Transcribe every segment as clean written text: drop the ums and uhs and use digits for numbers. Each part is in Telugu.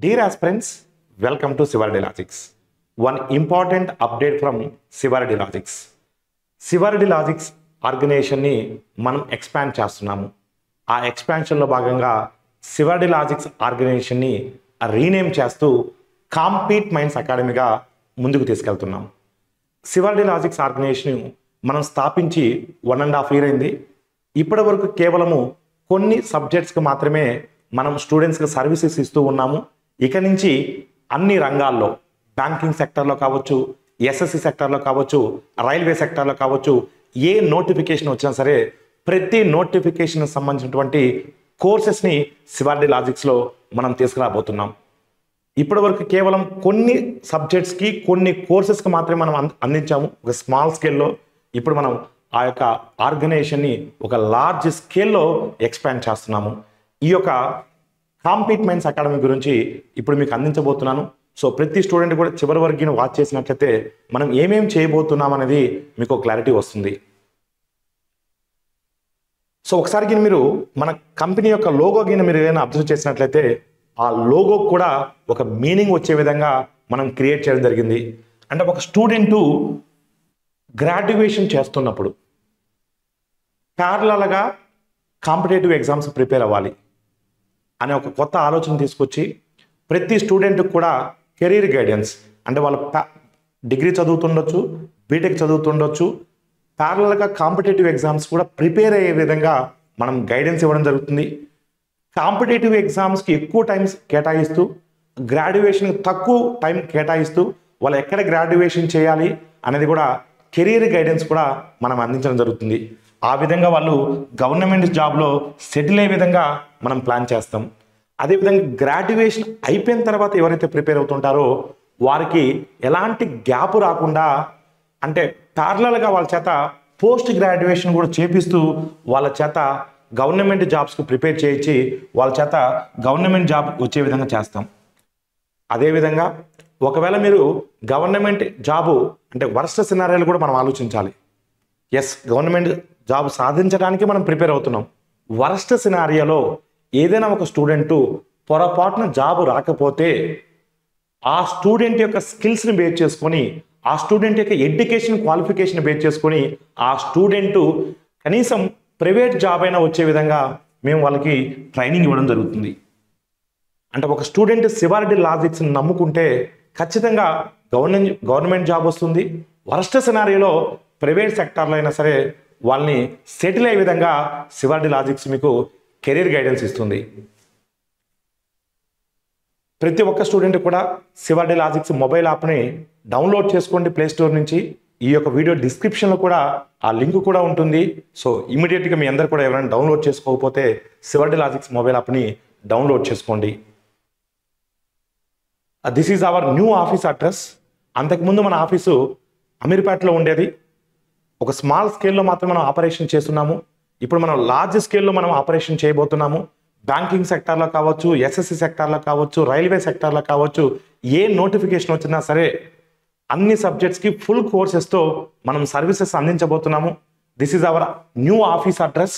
Dear aspirants, welcome to Sivaradi Logics. One important update from Sivaradi Logics. Sivaradi Logics organization ని మనం ఎక్స్పాండ్ చేస్తున్నాము. ఆ ఎక్స్పాన్షన్ లో భాగంగా Sivaradi Logics organization ని రీనేమ్ చేస్తూ కాంపీట్ మైండ్స్ అకాడమీగా ముందుకు తీసుకెళ్తున్నాం. Sivaradi Logics ఆర్గనైజేషన్ మనం స్థాపించి 1.5 year అయింది. ఇప్పటి వరకు కేవలము కొన్ని సబ్జెక్ట్స్కి మాత్రమే మనం స్టూడెంట్స్కి సర్వీసెస్ ఇస్తూ ఉన్నాము. ఇక నుంచి అన్ని రంగాల్లో బ్యాంకింగ్ సెక్టర్లో కావచ్చు, ఎస్ఎస్సి సెక్టర్లో కావచ్చు, రైల్వే సెక్టర్లో కావచ్చు, ఏ నోటిఫికేషన్ వచ్చినా సరే ప్రతి నోటిఫికేషన్ సంబంధించినటువంటి కోర్సెస్ని Sivaradi Logicsలో మనం తీసుకురాబోతున్నాం. ఇప్పటి వరకు కేవలం కొన్ని సబ్జెక్ట్స్కి కొన్ని కోర్సెస్కి మాత్రమే మనం అందించాము ఒక స్మాల్ స్కేల్లో. ఇప్పుడు మనం ఆ యొక్క ఆర్గనైజేషన్ని ఒక లార్జ్ స్కేల్లో ఎక్స్పాండ్ చేస్తున్నాము. ఈ యొక్క కాంపీట్ మైండ్స్ అకాడమీ గురించి ఇప్పుడు మీకు అందించబోతున్నాను. సో ప్రతి స్టూడెంట్ కూడా చివరి వరకు వాచ్ చేసినట్లయితే మనం ఏమేమి చేయబోతున్నాం అనేది మీకు క్లారిటీ వస్తుంది. సో ఒకసారి మీరు మన కంపెనీ యొక్క లోగో మీరు ఏదైనా అబ్జర్వ్ చేసినట్లయితే ఆ లోగో కూడా ఒక మీనింగ్ వచ్చే విధంగా మనం క్రియేట్ చేయడం జరిగింది. అంటే ఒక స్టూడెంటు గ్రాడ్యుయేషన్ చేస్తున్నప్పుడు ప్యారలల్గా కాంపిటేటివ్ ఎగ్జామ్స్ ప్రిపేర్ అవ్వాలి అనే ఒక కొత్త ఆలోచన తీసుకొచ్చి ప్రతి స్టూడెంట్కి కూడా కెరీర్ గైడెన్స్, అంటే వాళ్ళ డిగ్రీ చదువుతుండొచ్చు, బీటెక్ చదువుతుండొచ్చు, ప్యారలల్గా కాంపిటేటివ్ ఎగ్జామ్స్ కూడా ప్రిపేర్ అయ్యే విధంగా మనం గైడెన్స్ ఇవ్వడం జరుగుతుంది. కాంపిటేటివ్ ఎగ్జామ్స్కి ఎక్కువ టైమ్స్ కేటాయిస్తూ గ్రాడ్యుయేషన్కి తక్కువ టైం కేటాయిస్తూ వాళ్ళు ఎక్కడ గ్రాడ్యుయేషన్ చేయాలి అనేది కూడా కెరీర్ గైడెన్స్ కూడా మనం అందించడం జరుగుతుంది. ఆ విధంగా వాళ్ళు గవర్నమెంట్ జాబ్లో సెటిల్ అయ్యే విధంగా మనం ప్లాన్ చేస్తాం. అదేవిధంగా గ్రాడ్యుయేషన్ అయిపోయిన తర్వాత ఎవరైతే ప్రిపేర్ అవుతుంటారో వారికి ఎలాంటి గ్యాప్ రాకుండా, అంటే ప్యారలల్గా వాళ్ళ చేత పోస్ట్ గ్రాడ్యుయేషన్ కూడా చేపిస్తూ వాళ్ళ చేత గవర్నమెంట్ జాబ్స్కి ప్రిపేర్ చేయించి వాళ్ళ చేత గవర్నమెంట్ జాబ్ వచ్చే విధంగా చేస్తాం. అదేవిధంగా ఒకవేళ మీరు గవర్నమెంట్ జాబు అంటే వర్స్ట్ సినారియోలు కూడా మనం ఆలోచించాలి. ఎస్, గవర్నమెంట్ జాబ్ సాధించడానికి మనం ప్రిపేర్ అవుతున్నాం. వర్స్ట్ సినారియోలో ఏదైనా ఒక స్టూడెంటు పొరపాటున జాబ్ రాకపోతే ఆ స్టూడెంట్ యొక్క స్కిల్స్ని బేస్ చేసుకొని, ఆ స్టూడెంట్ యొక్క ఎడ్యుకేషన్ క్వాలిఫికేషన్ బేస్ చేసుకొని ఆ స్టూడెంటు కనీసం ప్రైవేట్ జాబ్ అయినా వచ్చే విధంగా మేము వాళ్ళకి ట్రైనింగ్ ఇవ్వడం జరుగుతుంది. అంటే ఒక స్టూడెంట్ Sivaradi Logicsని నమ్ముకుంటే ఖచ్చితంగా గవర్నమెంట్ జాబ్ వస్తుంది. వర్స్ట్ సినారియోలో ప్రైవేట్ సెక్టార్లో అయినా సరే వాళ్ళని సెటిల్ అయ్యే విధంగా Sivaradi Logics మీకు కెరీర్ గైడెన్స్ ఇస్తుంది. ప్రతి ఒక్క స్టూడెంట్ కూడా Sivaradi Logics మొబైల్ యాప్ని డౌన్లోడ్ చేసుకోండి ప్లే స్టోర్ నుంచి. ఈ యొక్క వీడియో డిస్క్రిప్షన్లో కూడా ఆ లింక్ కూడా ఉంటుంది. సో ఇమీడియట్గా మీ అందరు కూడా ఎవరైనా డౌన్లోడ్ చేసుకోకపోతే Sivaradi Logics మొబైల్ యాప్ని డౌన్లోడ్ చేసుకోండి. This is our new office address. అంతకుముందు మన ఆఫీసు అమీర్పేటలో ఉండేది. ఒక స్మాల్ స్కేల్లో మాత్రం మనం ఆపరేషన్ చేస్తున్నాము. ఇప్పుడు మనం లార్జ్ స్కేల్లో మనం ఆపరేషన్ చేయబోతున్నాము. బ్యాంకింగ్ సెక్టార్లో కావచ్చు, ఎస్ఎస్సి సెక్టార్లో కావచ్చు, రైల్వే సెక్టార్లో కావచ్చు, ఏ నోటిఫికేషన్ వచ్చినా సరే అన్ని సబ్జెక్ట్స్కి ఫుల్ కోర్సెస్తో మనం సర్వీసెస్ అందించబోతున్నాము. This is our new office address.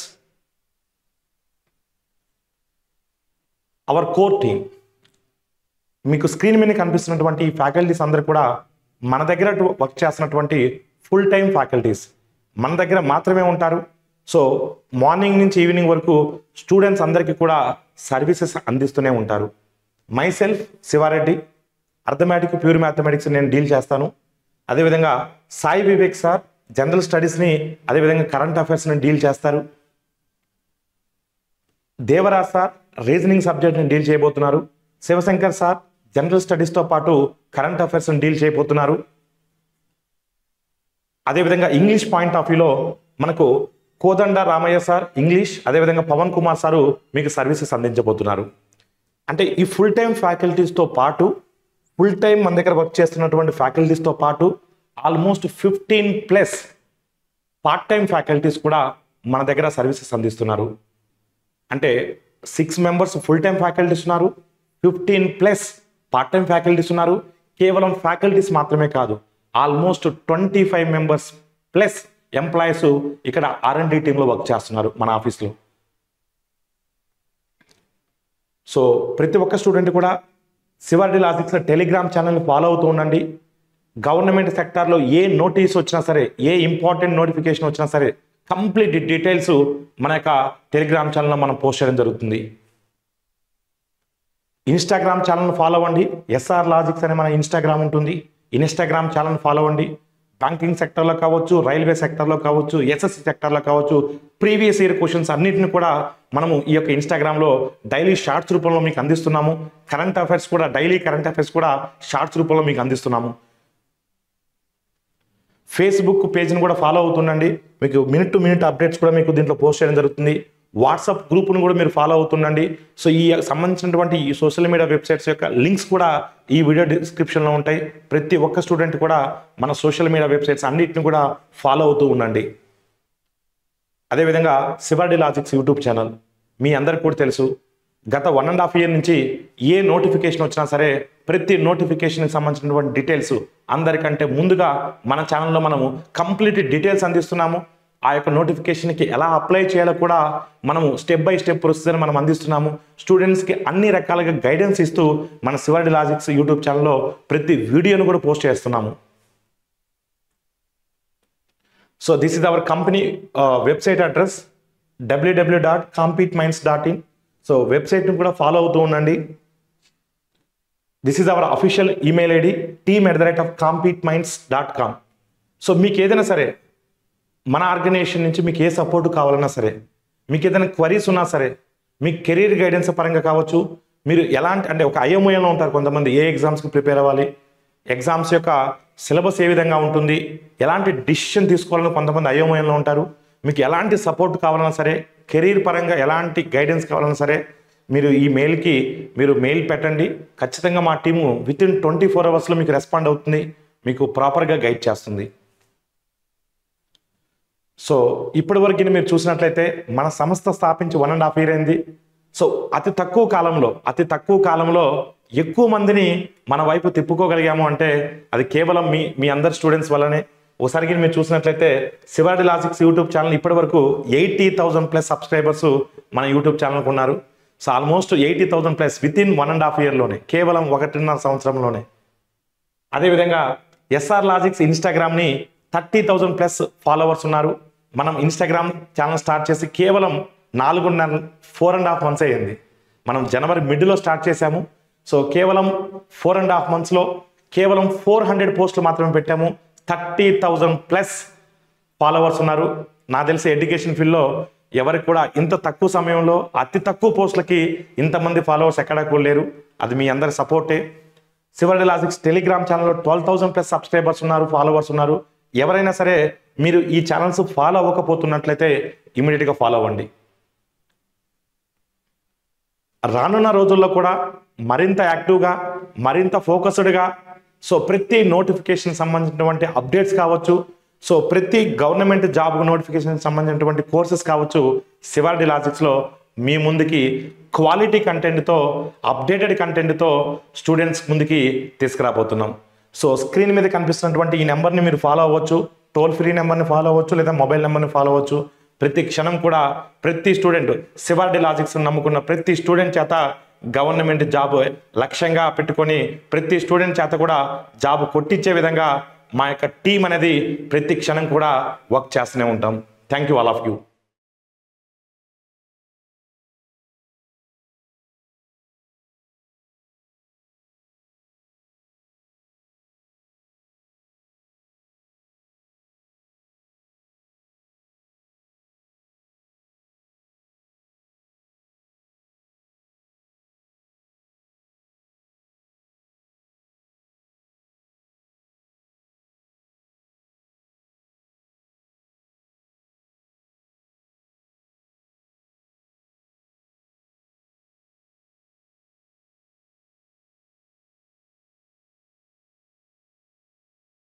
Our core team, మీకు స్క్రీన్ మీద కనిపిస్తున్నటువంటి ఫ్యాకల్టీస్ అందరూ కూడా మన దగ్గర వర్క్ చేస్తున్నటువంటి ఫుల్ టైం ఫ్యాకల్టీస్ మన దగ్గర మాత్రమే ఉంటారు. సో మార్నింగ్ నుంచి ఈవినింగ్ వరకు స్టూడెంట్స్ అందరికీ కూడా సర్వీసెస్ అందిస్తూనే ఉంటారు. Myself Shivareddy, arithmetic pure mathematics నేను డీల్ చేస్తాను. అదేవిధంగా సాయి వివేక్ సార్ జనరల్ స్టడీస్ని, అదేవిధంగా కరెంట్ అఫైర్స్ని డీల్ చేస్తారు. దేవరాజ్ సార్ రీజనింగ్ సబ్జెక్ట్ని డీల్ చేయబోతున్నారు. శివశంకర్ సార్ జనరల్ స్టడీస్తో పాటు కరెంట్ అఫైర్స్ని డీల్ చేయబోతున్నారు. అదేవిధంగా ఇంగ్లీష్ పాయింట్ ఆఫ్ వ్యూలో మనకు కోదండ రామయ్య సార్ ఇంగ్లీష్, అదేవిధంగా పవన్ కుమార్ సారు మీకు సర్వీసెస్ అందించబోతున్నారు. అంటే ఈ ఫుల్ టైం ఫ్యాకల్టీస్తో పాటు, ఫుల్ టైం మన దగ్గర వర్క్ చేస్తున్నటువంటి ఫ్యాకల్టీస్తో పాటు ఆల్మోస్ట్ 15+ పార్ట్ టైం ఫ్యాకల్టీస్ కూడా మన దగ్గర సర్వీసెస్ అందిస్తున్నారు. అంటే 6 members ఫుల్ టైం ఫ్యాకల్టీస్ ఉన్నారు, 15+ పార్ట్ టైం ఫ్యాకల్టీస్ ఉన్నారు. కేవలం ఫ్యాకల్టీస్ మాత్రమే కాదు, ఆల్మోస్ట్ 25 members+ ఎంప్లాయీస్ ఇక్కడ R&D టీంలో వర్క్ చేస్తున్నారు మన ఆఫీస్లో. సో ప్రతి ఒక్క స్టూడెంట్ కూడా శివారెడ్డి లాజిక్స్ టెలిగ్రామ్ ఛానల్ని ఫాలో అవుతూ ఉండండి. గవర్నమెంట్ సెక్టార్లో ఏ నోటీస్ వచ్చినా సరే, ఏ ఇంపార్టెంట్ నోటిఫికేషన్ వచ్చినా సరే కంప్లీట్ డీటెయిల్స్ మన యొక్క టెలిగ్రామ్ ఛానల్లో మనం పోస్ట్ చేయడం జరుగుతుంది. ఇన్స్టాగ్రామ్ ఛానల్ని ఫాలో అవ్వండి. ఎస్ఆర్ లాజిక్స్ అనే మన ఇన్స్టాగ్రామ్ ఉంటుంది. ఇన్స్టాగ్రామ్ ఛానల్ని ఫాలో అవ్వండి. బ్యాంకింగ్ సెక్టర్లో కావచ్చు, రైల్వే సెక్టర్లో కావచ్చు, ఎస్ఎస్సి సెక్టర్లో కావచ్చు, ప్రీవియస్ ఇయర్ క్వశ్చన్స్ అన్నింటిని కూడా మనము ఈ యొక్క ఇన్స్టాగ్రామ్లో డైలీ షార్ట్స్ రూపంలో మీకు అందిస్తున్నాము. కరెంట్ అఫైర్స్ కూడా, డైలీ కరెంట్ అఫైర్స్ కూడా షార్ట్స్ రూపంలో మీకు అందిస్తున్నాము. ఫేస్బుక్ పేజ్ని కూడా ఫాలో అవుతుండండి. మీకు మినిట్ టు మినిట్ అప్డేట్స్ కూడా మీకు దీంట్లో పోస్ట్ చేయడం జరుగుతుంది. వాట్సాప్ గ్రూప్ను కూడా మీరు ఫాలో అవుతుండండి. సో ఈ సంబంధించినటువంటి ఈ సోషల్ మీడియా వెబ్సైట్స్ యొక్క లింక్స్ కూడా ఈ వీడియో డిస్క్రిప్షన్లో ఉంటాయి. ప్రతి ఒక్క స్టూడెంట్ కూడా మన సోషల్ మీడియా వెబ్సైట్స్ అన్నిటిని కూడా ఫాలో అవుతూ ఉండండి. అదేవిధంగా శివారెడ్డి లాజిక్స్ యూట్యూబ్ ఛానల్ మీ అందరికి కూడా తెలుసు. గత 1.5 year నుంచి ఏ నోటిఫికేషన్ వచ్చినా సరే ప్రతి నోటిఫికేషన్కి సంబంధించినటువంటి డీటెయిల్స్ అందరికంటే ముందుగా మన ఛానల్లో మనము కంప్లీట్ డీటెయిల్స్ అందిస్తున్నాము. ఆ యొక్క నోటిఫికేషన్కి ఎలా అప్లై చేయాలో కూడా మనము స్టెప్ బై స్టెప్ ప్రొసీజర్ మనం అందిస్తున్నాము. స్టూడెంట్స్కి అన్ని రకాలుగా గైడెన్స్ ఇస్తూ మన శివారెడ్డి లాజిక్స్ యూట్యూబ్ ఛానల్లో ప్రతి వీడియోను కూడా పోస్ట్ చేస్తున్నాము. So this is our company website address www.competeminds.in. So వెబ్సైట్ని కూడా ఫాలో అవుతూ ఉండండి. This is hour official email ID team@competeminds.com. So మీకు ఏదైనా సరే మన ఆర్గనైజేషన్ నుంచి మీకు ఏ సపోర్ట్ కావాలన్నా సరే, మీకు ఏదైనా క్వరీస్ ఉన్నా సరే, మీకు కెరీర్ గైడెన్స్ పరంగా కావచ్చు, మీరు ఎలాంటి అంటే ఒక ఐఎంఓఎల్లో ఉంటారు కొంతమంది, ఏ ఎగ్జామ్స్కి ప్రిపేర్ అవ్వాలి, ఎగ్జామ్స్ యొక్క సిలబస్ ఏ విధంగా ఉంటుంది, ఎలాంటి డిసిషన్ తీసుకోవాలని కొంతమంది ఐఎంఓఎల్లో ఉంటారు. మీకు ఎలాంటి సపోర్ట్ కావాలన్నా సరే, కెరీర్ పరంగా ఎలాంటి గైడెన్స్ కావాలన్నా సరే మీరు ఈ మెయిల్కి మీరు మెయిల్ పెట్టండి. ఖచ్చితంగా మా టీము వితిన్ 24 hours మీకు రెస్పాండ్ అవుతుంది, మీకు ప్రాపర్గా గైడ్ చేస్తుంది. సో ఇప్పటి వరకు మీరు చూసినట్లయితే మన సంస్థ స్థాపించి 1.5 year అయింది. సో అతి తక్కువ కాలంలో ఎక్కువ మందిని మన వైపు తిప్పుకోగలిగాము అంటే అది కేవలం మీ అందరు స్టూడెంట్స్ వల్లనే. ఒకసారి మీరు చూసినట్లయితే శివారెడ్డి లాజిక్స్ యూట్యూబ్ ఛానల్ ఇప్పటి వరకు 80,000+ సబ్స్క్రైబర్స్ మన యూట్యూబ్ ఛానల్కి ఉన్నారు. సో ఆల్మోస్ట్ 80,000+ వితిన్ 1.5 yearలోనే, కేవలం 1.5 సంవత్సరంలోనే. అదేవిధంగా ఎస్ఆర్ లాజిక్స్ ఇన్స్టాగ్రామ్ని 30,000+ ఫాలోవర్స్ ఉన్నారు. మనం ఇన్స్టాగ్రామ్ ఛానల్ స్టార్ట్ చేసి కేవలం 4.5 months అయ్యింది. మనం జనవరి మిడ్లో స్టార్ట్ చేశాము. సో కేవలం 4.5 monthsలో కేవలం 400 పోస్టులు మాత్రమే పెట్టాము. 30,000+ ఫాలోవర్స్ ఉన్నారు. నాకు తెలిసి ఎడ్యుకేషన్ ఫీల్డ్లో ఎవరికి కూడా ఇంత తక్కువ సమయంలో అతి తక్కువ పోస్టులకి ఇంతమంది ఫాలోవర్స్ ఎక్కడా కూడా లేరు. అది మీ అందరి సపోర్టే. శివారెడ్డి లాజిక్స్ టెలిగ్రామ్ ఛానల్లో 12,000+ సబ్స్క్రైబర్స్ ఉన్నారు, ఫాలోవర్స్ ఉన్నారు. ఎవరైనా సరే మీరు ఈ ఛానల్స్ ఫాలో అవ్వకపోతున్నట్లయితే ఇమీడియట్గా ఫాలో అవ్వండి. రానున్న రోజుల్లో కూడా మరింత యాక్టివ్గా, మరింత ఫోకస్డ్గా, సో ప్రతి నోటిఫికేషన్ సంబంధించినటువంటి అప్డేట్స్ కావచ్చు, సో ప్రతి గవర్నమెంట్ జాబ్ నోటిఫికేషన్ సంబంధించినటువంటి కోర్సెస్ కావచ్చు, శివారెడ్డి లాజిక్స్లో మీ ముందుకి క్వాలిటీ కంటెంట్తో, అప్డేటెడ్ కంటెంట్తో స్టూడెంట్స్ ముందుకి తీసుకురాబోతున్నాం. సో స్క్రీన్ మీద కనిపిస్తున్నటువంటి ఈ నెంబర్ని మీరు ఫాలో అవ్వచ్చు. టోల్ ఫ్రీ నెంబర్ని ఫాలో అవ్వచ్చు, లేదా మొబైల్ నెంబర్ని ఫాలో అవ్వచ్చు. ప్రతి క్షణం కూడా ప్రతి స్టూడెంట్ శివారెడ్డి లాజిక్స్ నమ్ముకున్న ప్రతి స్టూడెంట్ చేత గవర్నమెంట్ జాబ్ లక్ష్యంగా పెట్టుకొని ప్రతి స్టూడెంట్ చేత కూడా జాబ్ కొట్టించే విధంగా మా యొక్క టీం అనేది ప్రతి క్షణం కూడా వర్క్ చేస్తూనే ఉంటాం. Thank you all of you.